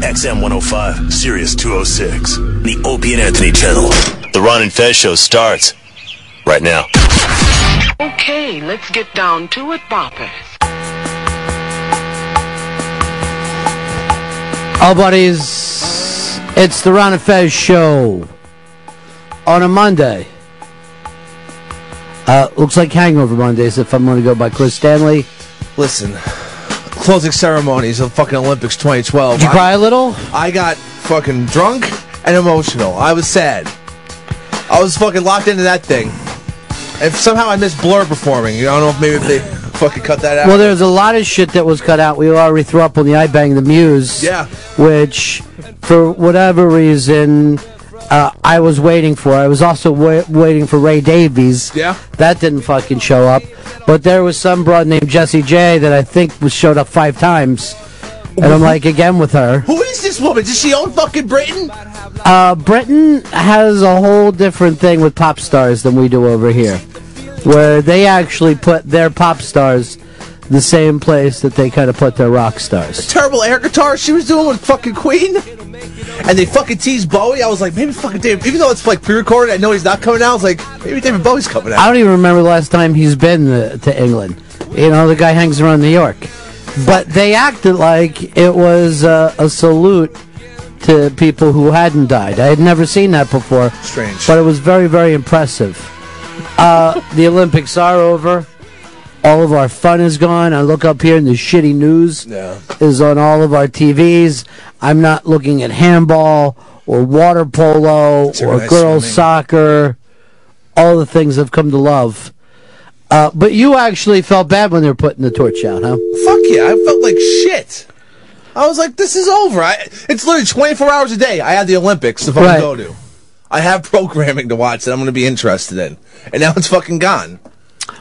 XM 105, Sirius 206, the Opie and Anthony channel. The Ron and Fez show starts right now. Okay, let's get down to it, boppers. Oh, buddies, it's the Ron and Fez show on a Monday. Looks like Hangover Mondays if I'm going to go by Chris Stanley. Listen, closing ceremonies of fucking Olympics 2012. Did you cry a little? I got fucking drunk and emotional. I was sad. I was fucking locked into that thing. And somehow I missed Blur performing. I don't know if maybe if they fucking cut that out. Well, there's a lot of shit that was cut out. We already threw up on the iBang the Muse. Yeah. Which, for whatever reason, I was waiting for. I was also waiting for Ray Davies. Yeah. That didn't fucking show up. But there was some broad named Jessie J that I think showed up 5 times. And I'm like, again with her. Who is this woman? Does she own fucking Britain? Britain has a whole different thing with pop stars than we do over here, where they actually put their pop stars the same place that they kind of put their rock stars. The terrible air guitar she was doing with fucking Queen. And they fucking teased Bowie. I was like, maybe fucking David, even though it's like pre-recorded, I know he's not coming out. I was like, maybe David Bowie's coming out. I don't even remember the last time he's been to England. You know, the guy hangs around New York. But they acted like it was a salute to people who hadn't died. I had never seen that before. Strange. But it was very, very impressive. The Olympics are over. All of our fun is gone. I look up here and the shitty news is on all of our TVs. I'm not looking at handball or water polo or girls soccer. All the things I've come to love. But you actually felt bad when they were putting the torch out, huh? Fuck yeah, I felt like shit. I was like, this is over. It's literally 24 hours a day. I had the Olympics to fucking go to. I have programming to watch that I'm going to be interested in. And now it's fucking gone.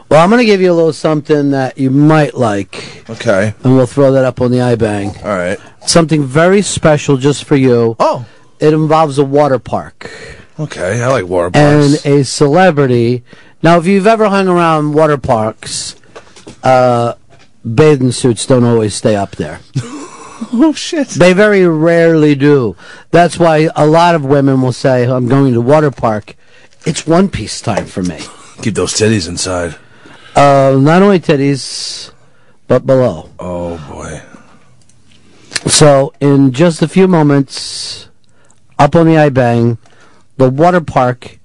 Well, I'm going to give you a little something that you might like. Okay. And we'll throw that up on the iBang. All right. Something very special just for you. Oh. It involves a water park. Okay, I like water parks. And a celebrity. Now, if you've ever hung around water parks, bathing suits don't always stay up there. Oh, shit. They very rarely do. That's why a lot of women will say, I'm going to water park. It's one-piece time for me. Keep those titties inside. Not only titties, but below. Oh, boy. So, in just a few moments, up on the iBang, the water park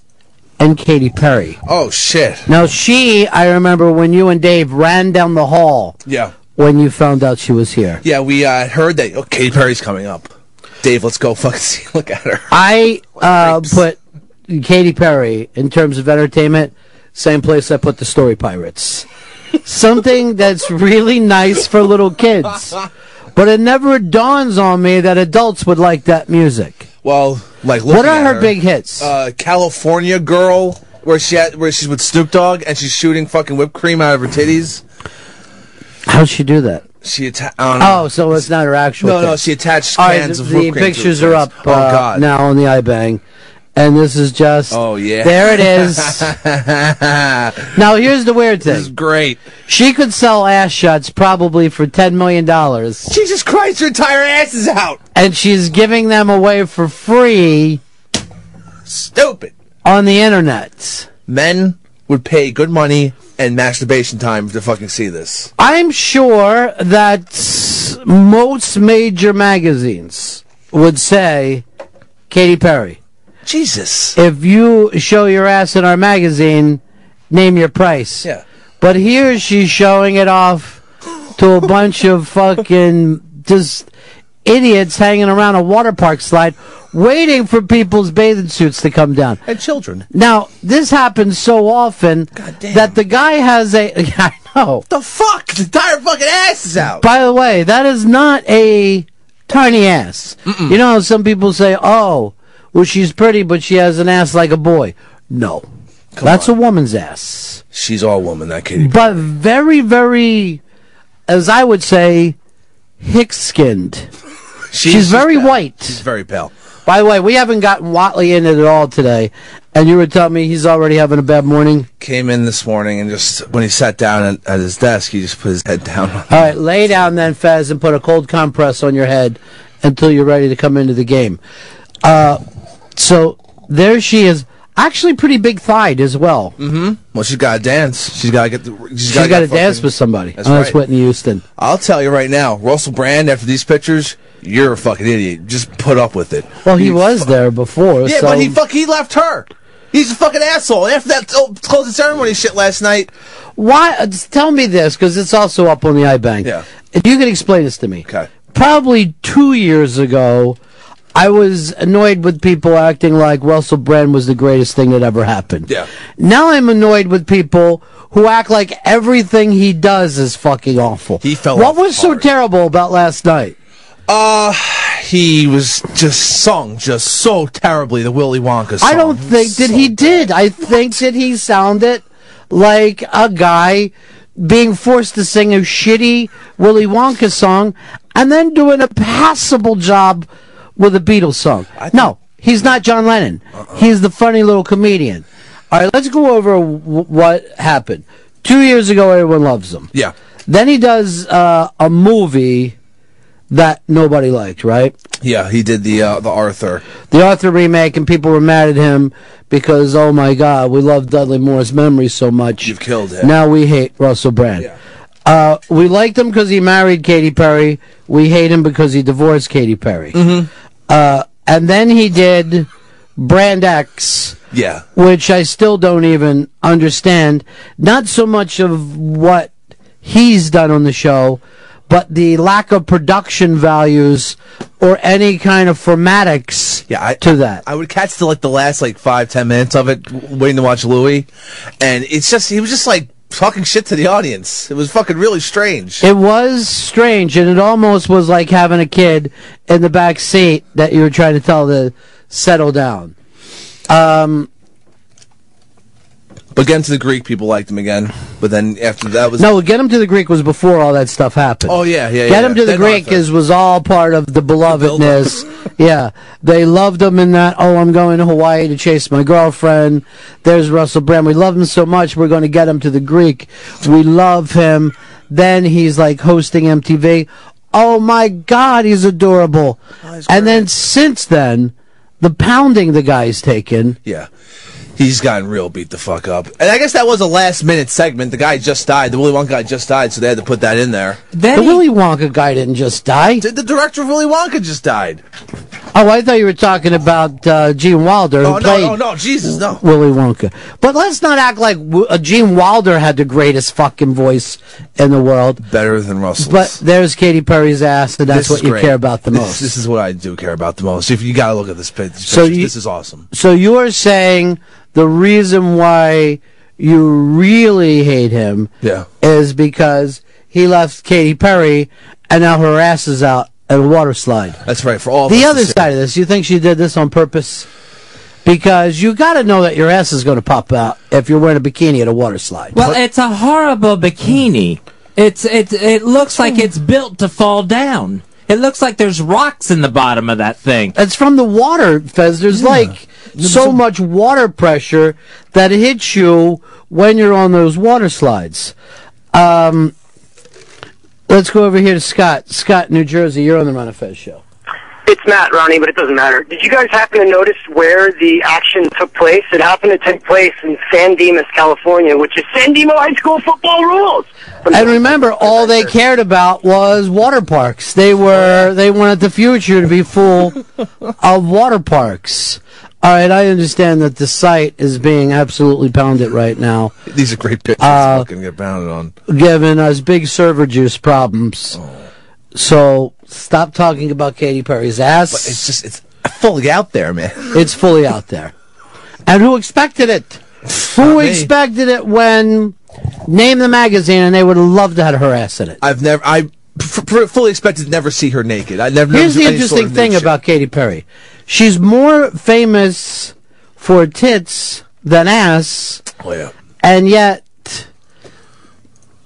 and Katy Perry. Oh, shit. Now, I remember when you and Dave ran down the hall. Yeah. When you found out she was here. Yeah, we heard that, Katy Perry's coming up. Dave, let's go fucking see. Look at her. I put Katy Perry, in terms of entertainment, same place I put the Story Pirates. Something that's really nice for little kids. But it never dawns on me that adults would like that music. Well, like, what are her big hits? California Girl, where she's with Snoop Dogg and she's shooting fucking whipped cream out of her titties. How'd she do that? She so it's not her actual. No, she attached cans of whipped cream. The pictures are up God. now on the iBang. And this is just... Oh, yeah. There it is. Now, here's the weird thing. This is great. She could sell ass shots probably for $10 million. Jesus Christ, her entire ass is out. And she's giving them away for free. Stupid. On the internet. Men would pay good money and masturbation time to fucking see this. I'm sure that most major magazines would say Katy Perry. Jesus. If you show your ass in our magazine, name your price. Yeah. But here she's showing it off to a bunch of fucking just idiots hanging around a water park slide, waiting for people's bathing suits to come down. And children. Now, this happens so often that the guy has a... I know. The fuck? The entire fucking ass is out. By the way, that is not a tiny ass. Mm-mm. You know how some people say, oh... Well, she's pretty, but she has an ass like a boy. No. That's a woman's ass. She's all woman, that Katy Perry. But very, very, as I would say, hick-skinned. She's very white. She's very pale. By the way, we haven't gotten Watley in it at all today. And you were telling me he's already having a bad morning? Came in this morning and just, when he sat down at his desk, he just put his head down. All right, lay down then, Fez, and put a cold compress on your head until you're ready to come into the game. So there she is. Actually pretty big-thighed as well. Mm-hmm. Well, she's got to dance. She's got to get She's got to dance with somebody. That's That's right. Whitney Houston. I'll tell you right now, Russell Brand, after these pictures, you're a fucking idiot. Just put up with it. Well, he was there before. Yeah, so. but he left her. He's a fucking asshole. After that closing ceremony shit last night. Why? Tell me this, because it's also up on the iBank. Yeah. If you can explain this to me. Okay. Probably 2 years ago, I was annoyed with people acting like Russell Brand was the greatest thing that ever happened. Yeah. Now I'm annoyed with people who act like everything he does is fucking awful. He fell What off was so hard. terrible about last night? He was just sung just so terribly, the Willy Wonka song. I don't think that he did. I think that he sounded like a guy being forced to sing a shitty Willy Wonka song and then doing a passable job with a Beatles song. No, he's not John Lennon. He's the funny little comedian. All right, let's go over what happened. 2 years ago, everyone loves him. Yeah. Then he does a movie that nobody liked, right? Yeah, he did the Arthur. The Arthur remake, and people were mad at him because, oh my God, we love Dudley Moore's memory so much. You've killed him. Now we hate Russell Brand. Yeah. We liked him because he married Katy Perry. We hate him because he divorced Katy Perry. Mm-hmm. And then he did Brand X, Yeah. which I still don't even understand. Not so much of what he's done on the show, but the lack of production values or any kind of formatics to that. I would catch the last 5-10 minutes of it, waiting to watch Louis, and it's just he was just talking shit to the audience. It was fucking really strange. It was strange, and it almost was like having a kid in the back seat that you were trying to tell to settle down. But Get Him to the Greek, people liked him again. But then after that was... No, Get Him to the Greek was before all that stuff happened. Oh, yeah. Get Him to the Greek was all part of the belovedness. Yeah. They loved him in that, I'm going to Hawaii to chase my girlfriend. There's Russell Brand. We love him so much, we're going to get him to the Greek. We love him. Then he's hosting MTV. Oh, my God, he's adorable. And then since then, the pounding the guy's taken. Yeah. He's gotten real beat the fuck up. And I guess that was a last-minute segment. The guy just died. The Willy Wonka guy just died, so they had to put that in there. The Willy Wonka guy didn't just die. The director of Willy Wonka just died. Oh, I thought you were talking about Gene Wilder, who played no, Jesus, no. Willy Wonka. But let's not act like Gene Wilder had the greatest fucking voice in the world. Better than Russell's. But there's Katy Perry's ass, and that's what you great. care about the most. This is what I do care about the most. If you got to look at this picture, this is awesome. So you're saying the reason why you really hate him is because he left Katy Perry, and now her ass is out at a water slide. That's right. For all the other side of this, you think she did this on purpose? Because you got to know that your ass is going to pop out if you're wearing a bikini at a water slide. Well, it's a horrible bikini. It looks like it's built to fall down. It looks like there's rocks in the bottom of that thing. It's from the water, Fez. There's so much water pressure that it hits you when you're on those water slides. Let's go over here to Scott. Scott, New Jersey, you're on the Ron and Fez show. It's Matt, Ronnie, but it doesn't matter. Did you guys happen to notice where the action took place? It happened to take place in San Dimas, California, which is San Dimas High School football rules. And remember, all they cared about was water parks. They wanted the future to be full of water parks. All right, I understand that the site is being absolutely pounded right now. These are great pictures. Fucking get pounded on. Giving us big server juice problems. So stop talking about Katy Perry's ass. But it's fully out there, man. It's fully out there. And who expected it? Who expected it when Name the Magazine and they would have loved to have her ass in it? I fully expected to never see her naked. Here's the interesting thing about Katy Perry. She's more famous for tits than ass. Oh, yeah. And yet,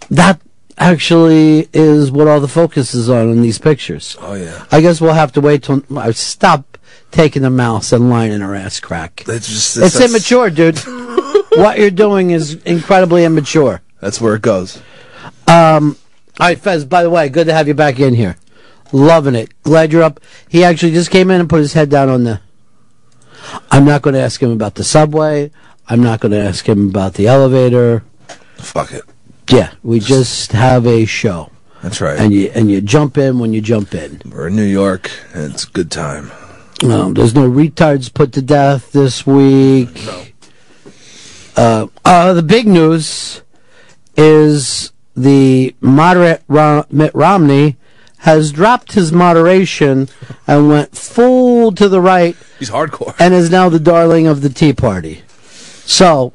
that actually is what all the focus is on in these pictures. Oh, yeah. I guess we'll have to wait till... Stop taking the mouse and lining her ass crack. It's immature, dude. What you're doing is incredibly immature. That's where it goes. All right, Fez, by the way, good to have you back in here. Loving it. Glad you're up. He actually just came in and put his head down on the... I'm not going to ask him about the subway. I'm not going to ask him about the elevator. Fuck it. Yeah, we just have a show. That's right. And you jump in when you jump in. We're in New York, and it's a good time. There's no retards put to death this week. No. The big news is the moderate Mitt Romney has dropped his moderation and went full to the right. He's hardcore. And is now the darling of the Tea Party. So,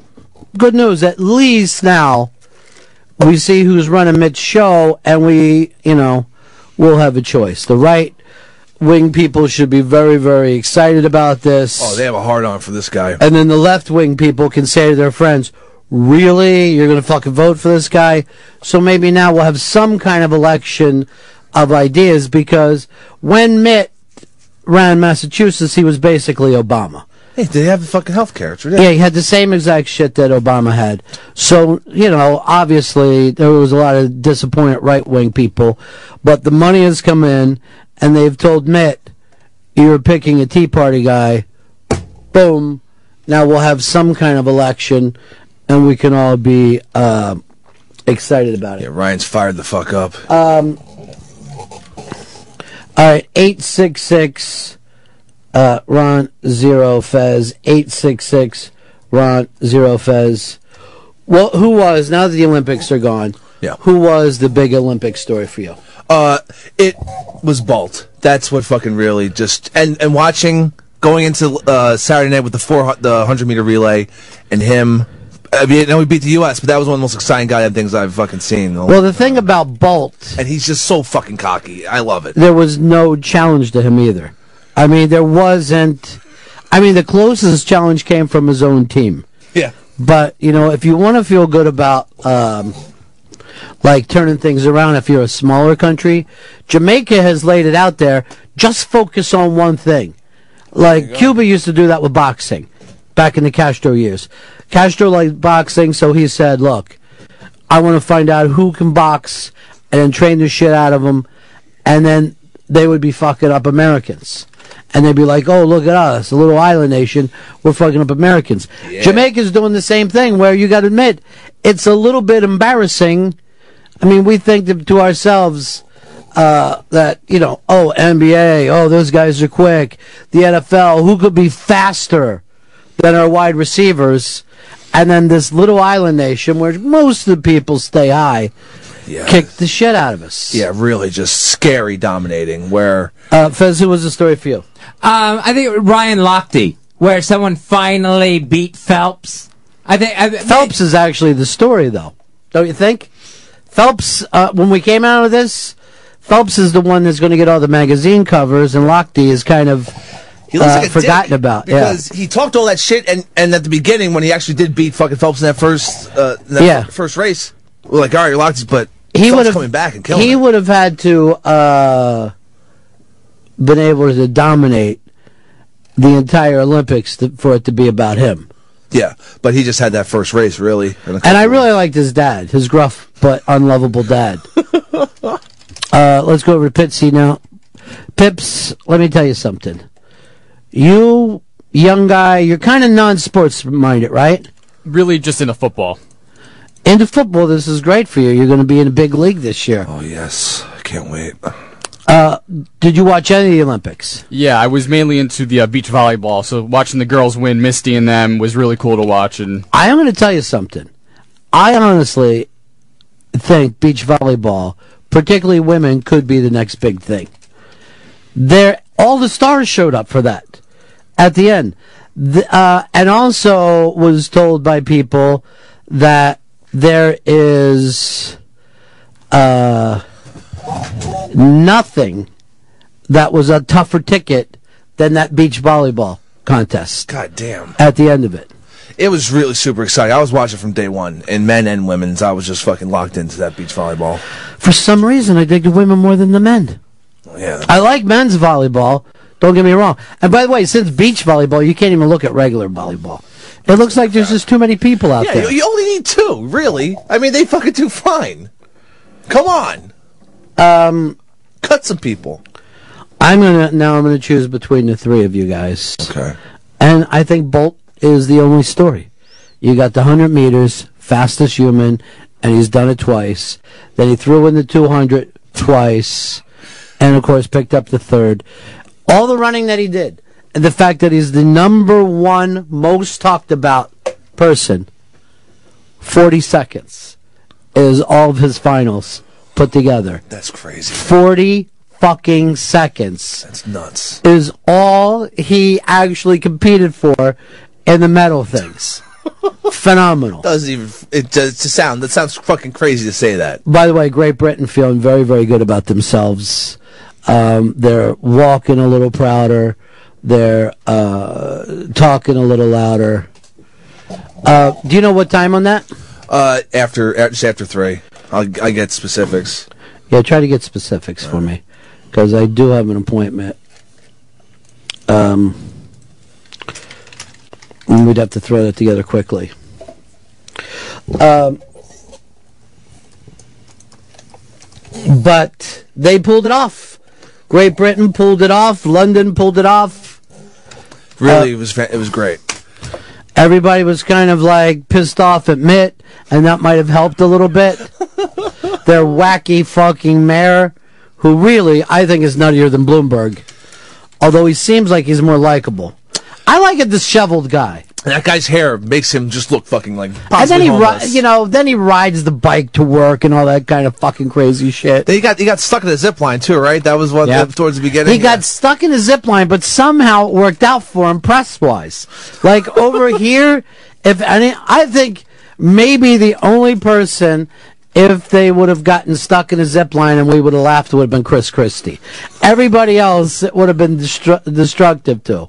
good news. At least now we see who's running Mitt's show, and we'll have a choice. The right-wing people should be very, very excited about this. Oh, they have a hard-on for this guy. And then the left-wing people can say to their friends, really? You're going to fucking vote for this guy? So maybe now we'll have some kind of election of ideas, because when Mitt ran Massachusetts, he was basically Obama. Hey, they have the fucking health care. Yeah, he had the same exact shit that Obama had. So, obviously, there was a lot of disappointed right-wing people. But the money has come in, and they've told Mitt, you're picking a Tea Party guy. Boom. Now we'll have some kind of election, and we can all be excited about it. Yeah, Ryan's fired the fuck up. All right, 866... Ron Zero Fez, 866 Ron Zero Fez. Well, who was, now that the Olympics are gone, who was the big Olympic story for you? It was Bolt. That's what fucking really just, and watching, going into Saturday night with the 100-meter relay, and him, I know we beat the U.S., but that was one of the most exciting goddamn things I've fucking seen. Well, the thing about Bolt... And he's just so fucking cocky. I love it. There was no challenge to him either. I mean, there wasn't... I mean, the closest challenge came from his own team. Yeah. But, if you want to feel good about, turning things around, if you're a smaller country, Jamaica has laid it out there. Just focus on one thing. Like, Cuba used to do that with boxing back in the Castro years. Castro liked boxing, so he said, look, I want to find out who can box and then train the shit out of them, and then they would be fucking up Americans. And they'd be like, oh, look at us, a little island nation, we're fucking up Americans. Yeah. Jamaica's doing the same thing, where you got to admit, it's a little bit embarrassing. I mean, we think to ourselves that, NBA, oh, those guys are quick. The NFL, who could be faster than our wide receivers? And then this little island nation, where most of the people stay high, kicked the shit out of us. Yeah, really just scary dominating, where... Fez, who was the story for you? I think Ryan Lochte, where someone finally beat Phelps. I think Phelps is actually the story, though. Don't you think? Phelps, when we came out of this, Phelps is the one that's going to get all the magazine covers, and Lochte is kind of forgotten about. Because he talked all that shit, and at the beginning, when he actually did beat fucking Phelps in that first race, we're like, all right, you're Lochte's, but Phelps coming back and killing him. He would have had to... been able to dominate the entire Olympics for it to be about him. Yeah, but he just had that first race, really. And I really liked his dad, his gruff but unlovable dad. Let's go over to Pitsy now. Pips, let me tell you something. You, young guy, you're kind of non-sports minded, right? Really just into football. Into football, this is great for you. You're going to be in a big league this year. Oh, yes. I can't wait. Did you watch any of the Olympics? Yeah, I was mainly into the beach volleyball, so watching the girls win, Misty and them, was really cool to watch. And I am going to tell you something. I honestly think beach volleyball, particularly women, could be the next big thing. All the stars showed up for that at the end. And also was told by people that there is... nothing that was a tougher ticket than that beach volleyball contest. God damn. At the end of it. It was really super exciting. I was watching from day one, and men and women's. I was just fucking locked into that beach volleyball. For some reason, I dig the women more than the men. Yeah. I like men's volleyball. Don't get me wrong. And by the way, since beach volleyball, you can't even look at regular volleyball. It looks like there's just too many people out there. You only need 2, really. I mean, they fucking do fine. Come on. Cut some people. I'm gonna choose between the 3 of you guys. Okay. And I think Bolt is the only story. You got the 100 meters, fastest human, and he's done it twice. Then he threw in the 200 twice, and of course picked up the 3rd. All the running that he did, and the fact that he's the #1 most talked about person, 40 seconds, is all of his finals put together. That's crazy. 40 fucking seconds. That's nuts. Is all he actually competed for in the medal things. Phenomenal. Doesn't even that sounds fucking crazy to say that. By the way, Great Britain feeling very, very good about themselves. They're walking a little prouder. They're talking a little louder. Do you know what time on that? Just after 3. I get specifics. Yeah, try to get specifics for me, because I do have an appointment. We'd have to throw that together quickly. But they pulled it off. Great Britain pulled it off. London pulled it off. Really, it was great. Everybody was kind of like pissed off at Mitt, and that might have helped a little bit. Their wacky fucking mayor, who really I think is nuttier than Bloomberg, although he seems like he's more likable. I like a disheveled guy. That guy's hair makes him just look fucking like and then homeless. Then he rides the bike to work and all that kind of fucking crazy shit. He got stuck in the zip line too, right? That was towards the beginning. He got stuck in a zip line, but somehow it worked out for him press wise. Like over here, I think maybe the only person, if they would have gotten stuck in a zip line and we would have laughed, would have been Chris Christie. Everybody else it would have been destructive to.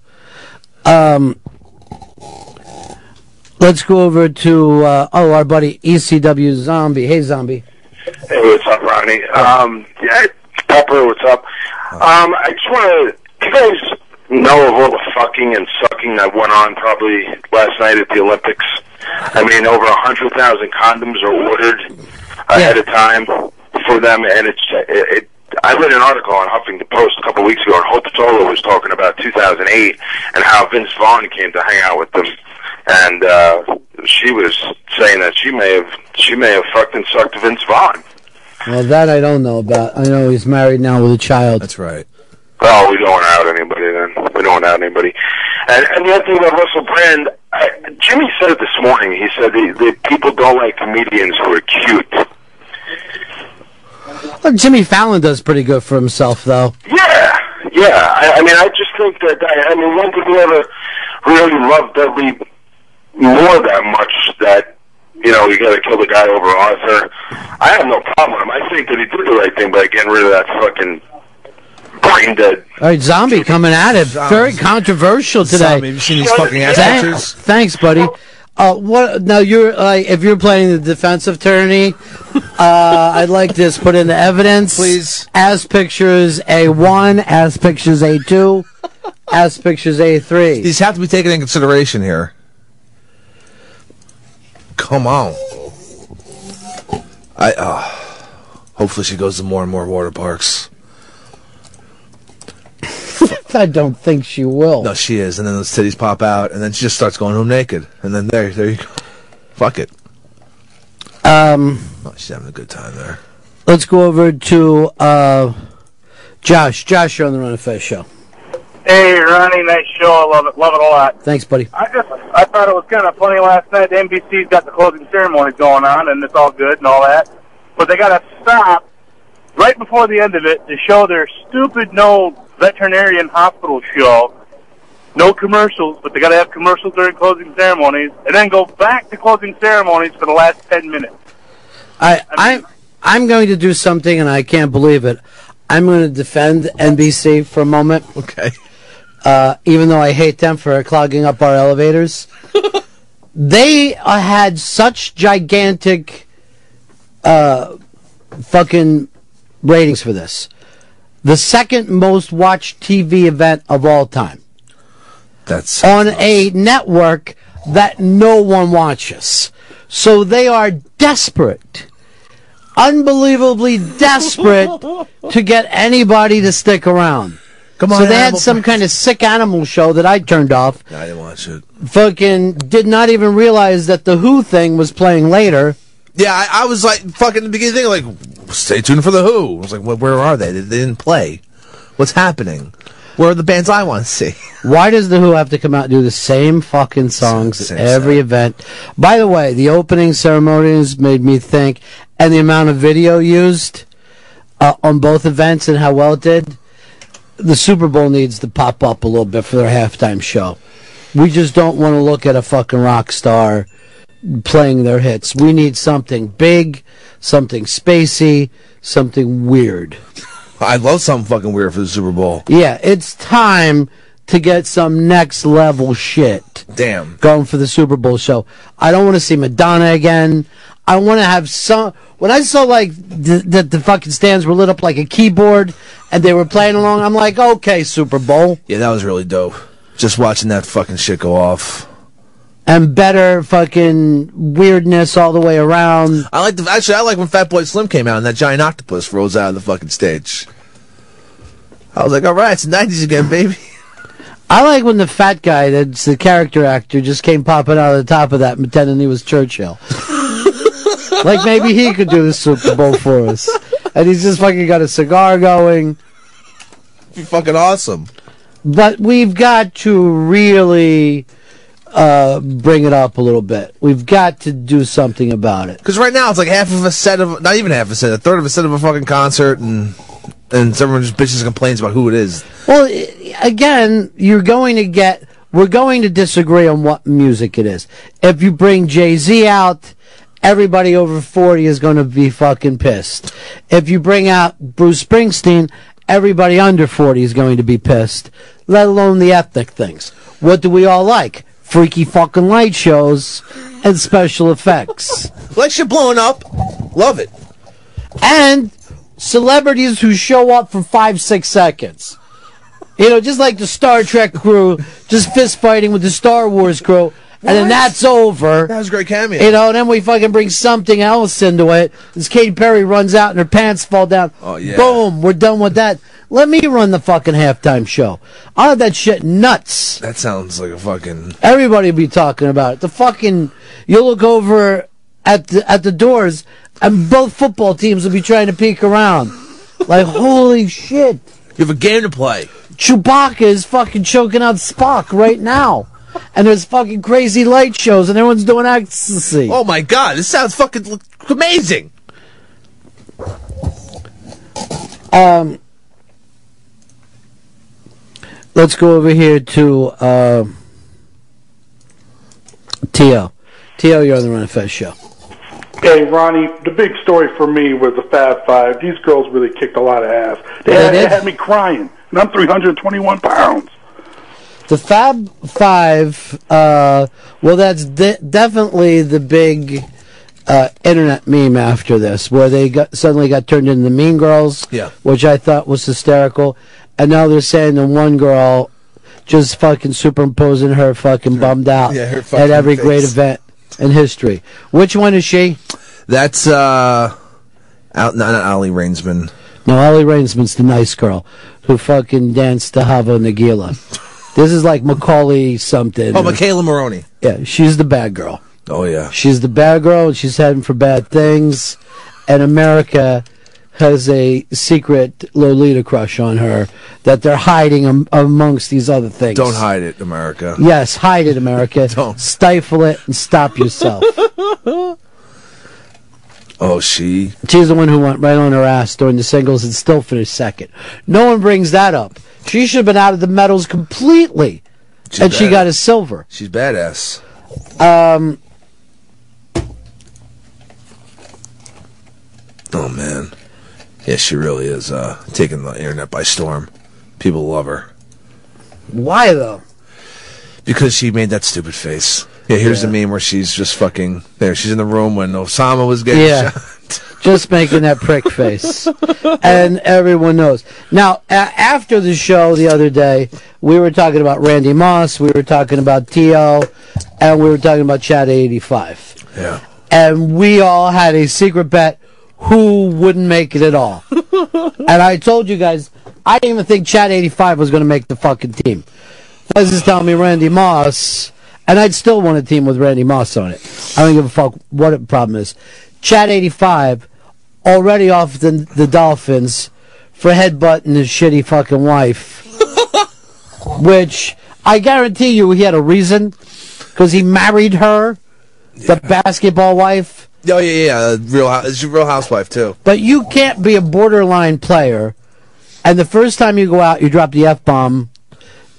Let's go over to our buddy ECW Zombie. Hey, Zombie. Hey, what's up, Ronnie? Yeah, Pepper, what's up? I just want to. You guys know of all the fucking and sucking that went on probably last night at the Olympics? I mean, over 100,000 condoms are ordered ahead of time for them, and I read an article on Huffington Post a couple weeks ago, and Hope Solo was talking about 2008 and how Vince Vaughn came to hang out with them, and she was saying that she may have fucked and sucked Vince Vaughn. Well, that I don't know about. I know he's married now with a child. That's right. Oh, we don't want out anybody then. We don't want out anybody. And the other thing about Russell Brand, Jimmy said it this morning. He said that people don't like comedians who are cute. Well, Jimmy Fallon does pretty good for himself, though. Yeah. I mean, I just think that, when did we ever really love Dudley Moore that much that, you got to kill the guy over Arthur? I have no problem with him. I think that he did the right thing by getting rid of that fucking brain dead. All right, Zombie coming at it. Very controversial today. Zombie, have you seen these fucking ass pictures? Thanks, buddy. What now? You're if you're playing the defensive attorney, I'd like this put into evidence, please. As pictures A1, as pictures A2, as pictures A3. These have to be taken in consideration here. Come on. Hopefully she goes to more and more water parks. I don't think she will. No, she is, and then those titties pop out, and then she just starts going home naked, and then there you go. Fuck it. She's having a good time there. Let's go over to Josh. Josh, you're on the Run of Fez show. Hey, Ronnie, nice show. I love it a lot. Thanks, buddy. I thought it was kind of funny last night. NBC's got the closing ceremony going on, and it's all good and all that, but they got to stop right before the end of it to show their stupid veterinarian hospital show. No commercials, but they got to have commercials during closing ceremonies, and then go back to closing ceremonies for the last 10 minutes. I'm going to do something, and I can't believe it. I'm going to defend NBC for a moment. Okay. Even though I hate them for clogging up our elevators. They had such gigantic fucking ratings for this. the second most watched TV event of all time. That's on a network that no one watches. So they are desperate, unbelievably desperate to get anybody to stick around. Come on, so they had Animal some kind of sick animal show that I turned off. No, I didn't watch it. Fucking did not even realize that the Who thing was playing later. Yeah, I was like, fucking the beginning, like, stay tuned for the Who. I was like, well, where are they? They didn't play. What's happening? Where are the bands I want to see? Why does the Who have to come out and do the same fucking songs at every event? By the way, the opening ceremonies made me think, and the amount of video used on both events and how well it did, the Super Bowl needs to pop up a little bit for their halftime show. We just don't want to look at a fucking rock star playing their hits. We need something big, something spacey, something weird. I'd love something fucking weird for the Super Bowl. Yeah, it's time to get some next level shit. Damn. Going for the Super Bowl show. I don't want to see Madonna again. I want to have some... When I saw, like, that the fucking stands were lit up like a keyboard and they were playing along, I'm like, okay, Super Bowl. Yeah, that was really dope. Just watching that fucking shit go off. And better fucking weirdness all the way around. I like when Fatboy Slim came out and that giant octopus rose out of the fucking stage. I was like, all right, it's the 90s again, baby. I like when the fat guy that's the character actor just came popping out of the top of that pretending he was Churchill. Like maybe he could do the Super Bowl for us. And he's just fucking got a cigar going. Be fucking awesome. But we've got to really... bring it up a little bit. We've got to do something about it. Because right now it's like half of a set of, not even half a set, a third of a set of a fucking concert, and everyone just bitches and complains about who it is. Well, again, we're going to disagree on what music it is. If you bring Jay-Z out, everybody over 40 is going to be fucking pissed. If you bring out Bruce Springsteen, everybody under 40 is going to be pissed, let alone the ethnic things. What do we all like? Freaky fucking light shows and special effects. Like shit blowing up. Love it. And celebrities who show up for 5-6 seconds. You know, just like the Star Trek crew, just fist fighting with the Star Wars crew, and then that's over. That was a great cameo. You know, and then we fucking bring something else into it. As Katy Perry runs out and her pants fall down. Oh, yeah. Boom, we're done with that. Let me run the fucking halftime show. I'll have that shit nuts. That sounds like a fucking... Everybody will be talking about it. The fucking... You'll look over at the doors, and both football teams will be trying to peek around. Like, holy shit. You have a game to play. Chewbacca is fucking choking out Spock right now. And there's fucking crazy light shows, and everyone's doing ecstasy. Oh my god, this sounds fucking amazing. Let's go over here to T.O. T.O., you're on the Run and Fez show. Hey, Ronnie, the big story for me was the Fab Five. These girls really kicked a lot of ass. They had me crying, and I'm 321 pounds. The Fab Five, well, that's definitely the big internet meme after this, where they suddenly got turned into the Mean Girls, yeah, which I thought was hysterical. And now they're saying the one girl just fucking superimposing her fucking bummed out her fucking at every face. great event in history. Which one is she? That's, not Ollie Rainsman. No, Ollie Rainsman's the nice girl who fucking danced to Hava Nagila. This is like Macaulay something. Oh, Michaela Maroney. Yeah, she's the bad girl. Oh, yeah. She's the bad girl, and she's heading for bad things. And America has a secret Lolita crush on her that they're hiding amongst these other things. Don't hide it, America. Yes, hide it, America. Don't. Stifle it and stop yourself. Oh, she's the one who went right on her ass during the singles and still finished second. No one brings that up. She should have been out of the medals completely. She got a silver. She's badass. Oh, man. Yeah, she really is taking the internet by storm. People love her. Why, though? Because she made that stupid face. Yeah, here's the meme where she's just fucking there. She's in the room when Osama was getting shot. Just making that prick face. And everyone knows. Now, after the show the other day, we were talking about Randy Moss, we were talking about T.O., and we were talking about Chad 85. Yeah. And we all had a secret bet who wouldn't make it at all. And I told you guys, I didn't even think Chad 85 was going to make the fucking team. Fuzz is telling me Randy Moss, and I'd still want a team with Randy Moss on it. I don't give a fuck what the problem is. Chad 85 already off the Dolphins for headbutting his shitty fucking wife. Which, I guarantee you he had a reason, because he married her, the basketball wife. Oh, yeah. It's your Real Housewife, too. But you can't be a borderline player, and the first time you go out, you drop the F-bomb.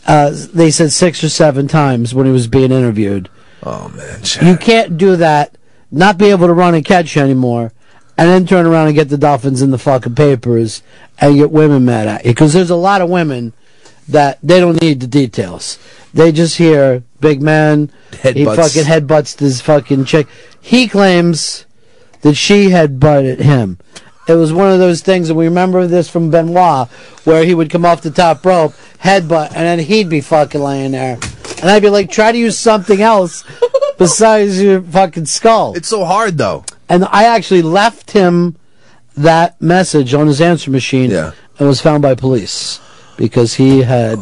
They said 6 or 7 times when he was being interviewed. Oh, man. Chad. You can't do that, not be able to run and catch anymore, and then turn around and get the Dolphins in the fucking papers and get women mad at you. Because there's a lot of women that they don't need the details. They just hear, big man, he fucking headbutts this fucking chick. He claims that she headbutted him. It was one of those things, and we remember this from Benoit, where he would come off the top rope, headbutt, and then he'd be fucking laying there. And I'd be like, try to use something else besides your fucking skull. It's so hard, though. And I actually left him that message on his answer machine and was found by police because he had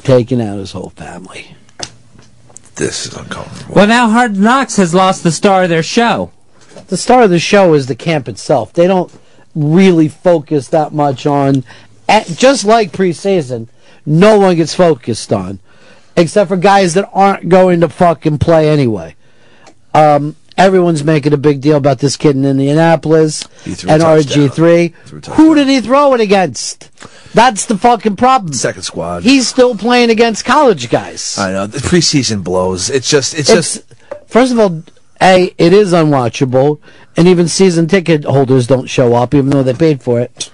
taken out his whole family. This is uncomfortable. Well, now Hard Knocks has lost the star of their show. The star of the show is the camp itself. They don't really focus that much on, just like preseason, no one gets focused on, except for guys that aren't going to fucking play anyway. Everyone's making a big deal about this kid in Indianapolis and RG3. Who did he throw it against? That's the fucking problem. Second squad. He's still playing against college guys. I know. The preseason blows. It's just... First of all, A, it is unwatchable, and even season ticket holders don't show up, even though they paid for it.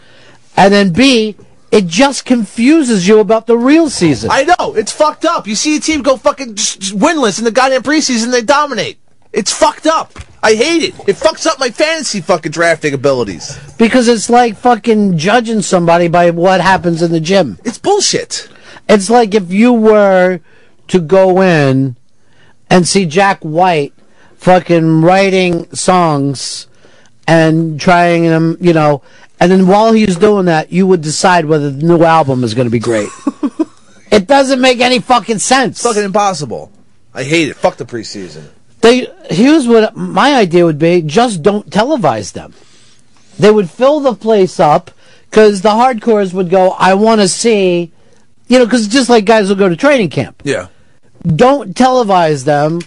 And then B, it just confuses you about the real season. I know. It's fucked up. You see a team go fucking just winless in the goddamn preseason, they dominate. It's fucked up. I hate it. It fucks up my fantasy fucking drafting abilities. Because it's like fucking judging somebody by what happens in the gym. It's bullshit. It's like if you were to go in and see Jack White fucking writing songs and trying them, you know, and then while he's doing that, you would decide whether the new album is going to be great. It doesn't make any fucking sense. It's fucking impossible. I hate it. Fuck the preseason. Here's what my idea would be: just don't televise them. They would fill the place up because the hardcores would go, I want to see, you know, because just like guys will go to training camp. Yeah. Don't televise them,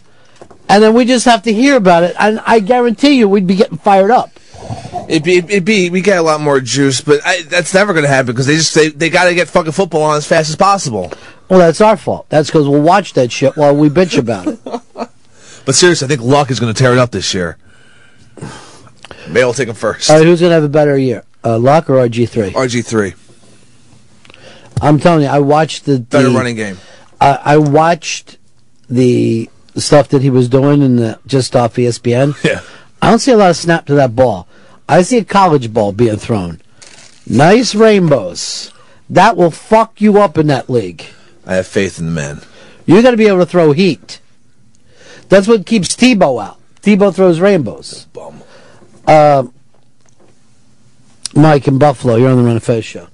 and then we just have to hear about it, and I guarantee you we'd be getting fired up. We get a lot more juice, but that's never going to happen because they got to get fucking football on as fast as possible. Well, that's our fault. That's because we'll watch that shit while we bitch about it. But seriously, I think Luck is going to tear it up this year. May will take him first. All right, who's going to have a better year, Luck or RG3? RG3. I'm telling you, I watched the better running game. I watched the stuff that he was doing in just off ESPN. Yeah. I don't see a lot of snap to that ball. I see a college ball being thrown. Nice rainbows. That will fuck you up in that league. I have faith in the man. You got to be able to throw heat. That's what keeps Tebow out. Tebow throws rainbows. Bum. Mike in Buffalo, you're on the Run and Fez show.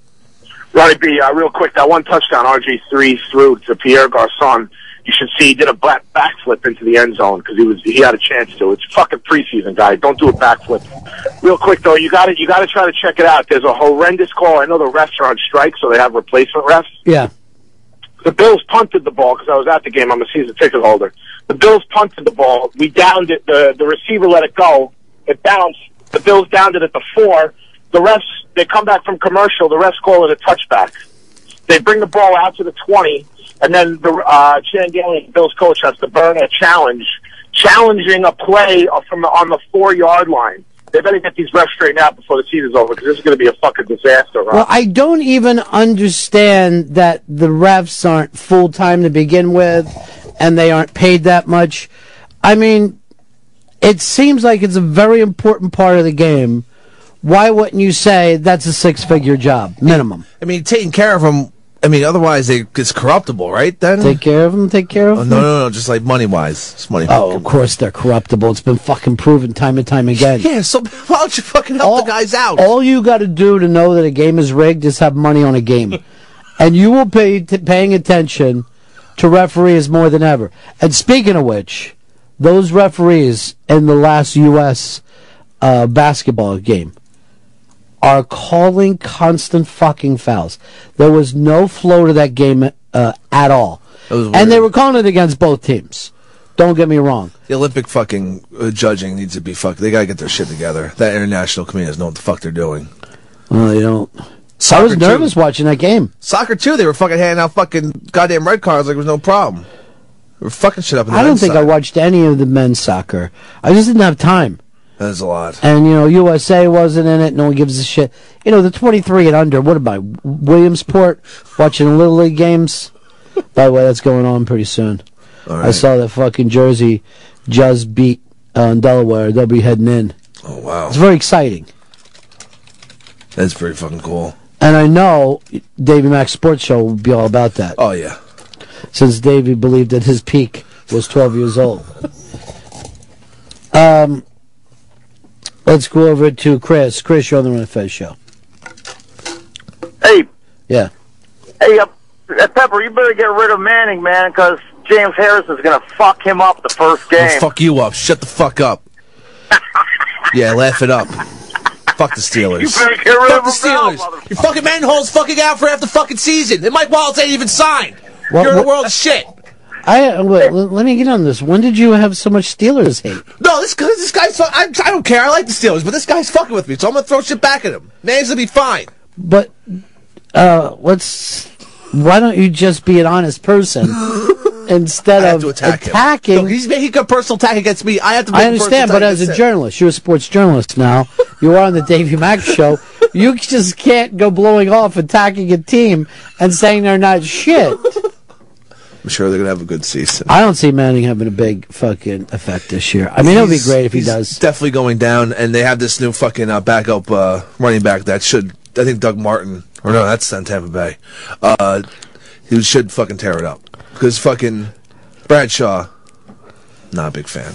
Ronnie B, real quick, that one touchdown RG3 threw to Pierre Garçon, you should see he did a backflip into the end zone because he had a chance to. It's fucking preseason, guy. Don't do a backflip. Real quick though, you got to try to check it out. There's a horrendous call. I know the refs are on strike, so they have replacement refs. Yeah. The Bills punted the ball because I was at the game. I'm a season ticket holder. The Bills punted the ball. We downed it. The receiver let it go. It bounced. The Bills downed it at the 4. The refs, they come back from commercial. The refs call it a touchback. They bring the ball out to the 20, and then the Chan Bills coach has to burn a challenging a play on the 4-yard line. They better get these refs straightened out before the season's over because this is going to be a fucking disaster. Right? Well, I don't even understand that the refs aren't full-time to begin with and they aren't paid that much. I mean, it seems like it's a very important part of the game. Why wouldn't you say that's a six-figure job, minimum? I mean, taking care of them, I mean, otherwise it's corruptible, right? Then Take care of them, No, just like money-wise. It's money. Oh, of course they're corruptible. It's been fucking proven time and time again. Yeah, so why don't you fucking help the guys out? All you got to do to know that a game is rigged is have money on a game. And you will be paying attention to referees more than ever. And speaking of which, those referees in the last U.S. Basketball game are calling constant fucking fouls. There was no flow to that game at all. And they were calling it against both teams. Don't get me wrong. The Olympic fucking judging needs to be fucked. They gotta get their shit together. That international committee doesn't know what the fuck they're doing. Well, they don't. Soccer I was nervous watching that game. Soccer too. They were fucking handing out fucking goddamn red cards like there was no problem. They were fucking shit up in the I don't men's think side. I watched any of the men's soccer. I just didn't have time. That's a lot. And, USA wasn't in it. No one gives a shit. The 23 and under, what about Williamsport watching Little League games? By the way, that's going on pretty soon. All right. I saw that fucking Jersey just beat Delaware. They'll be heading in. Oh, wow. It's very exciting. That's pretty fucking cool. And I know Davey Mack's Sports Show will be all about that. Oh, yeah. Since Davey believed that his peak was 12 years old. Let's go over to Chris. Chris, you're on the Run Fez show. Hey. Yeah. Hey, Pepper, you better get rid of Manning, man, because James Harris is going to fuck him up the first game. Let's fuck you up. Shut the fuck up. Yeah, laugh it up. Fuck the Steelers. You better get rid of the Steelers. Your fucking Mendenhall's fucking out for half the fucking season. And Mike Wallace ain't even signed. You're in the world of shit. Let me get on this. When did you have so much Steelers hate? No, this guy's. I don't care. I like the Steelers, but this guy's fucking with me, so I'm gonna throw shit back at him. Manning's gonna be fine. But why don't you just be an honest person instead of attacking? No, he's making a personal attack against me. I have to. I understand, but as a journalist, you're a sports journalist now. You are on the Davey Mack show. You just can't go blowing off attacking a team and saying they're not shit. I'm sure they're going to have a good season. I don't see Manning having a big fucking effect this year. I mean, it would be great if he does. Definitely going down, and they have this new fucking backup running back that should, I think Doug Martin, or no, that's on Tampa Bay. He should fucking tear it up. Because fucking Bradshaw, not a big fan.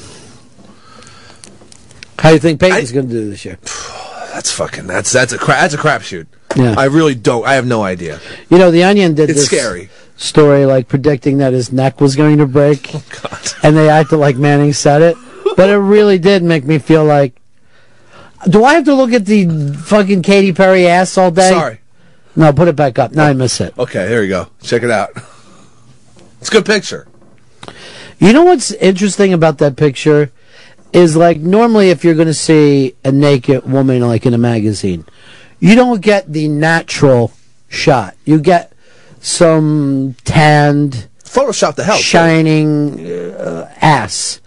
How do you think Peyton's going to do this year? That's a crapshoot. Yeah. I really don't. I have no idea. The Onion did It's this scary. Story like predicting that his neck was going to break. Oh, God. And they acted like Manning said it. But it really did make me feel like, do I have to look at the fucking Katy Perry ass all day? Sorry. No, put it back up. Now I miss it. Okay, there you go. Check it out. It's a good picture. You know what's interesting about that picture is, like, normally if you're going to see a naked woman like in a magazine, you don't get the natural shot. You get some tanned, Photoshop the hell, shining ass.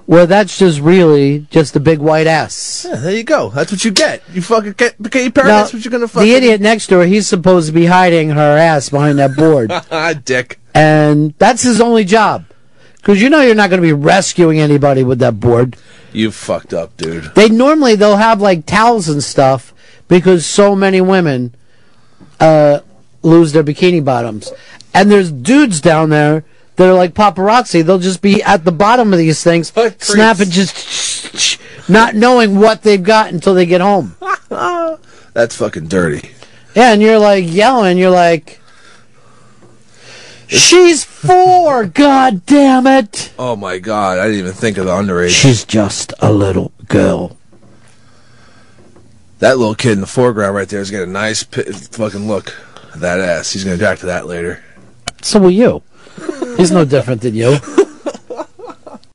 Well, that's just really just a big white ass. Yeah, there you go. That's what you get. You fucking get Katy Perry. Now, That's what you're gonna fucking. the idiot next door, he's supposed to be hiding her ass behind that board. Dick. And that's his only job. Because you're not going to be rescuing anybody with that board. You fucked up, dude. They'll have like towels and stuff because so many women lose their bikini bottoms. And there's dudes down there that are like paparazzi. They'll just be at the bottom of these things, snapping, just not knowing what they've got until they get home. That's fucking dirty. Yeah, and you're like yelling. You're like, she's 4, God damn it. Oh my God, I didn't even think of the underage. She's just a little girl. That little kid in the foreground right there is getting a nice fucking look at that ass. He's gonna react to that later. So will you. He's no different than you.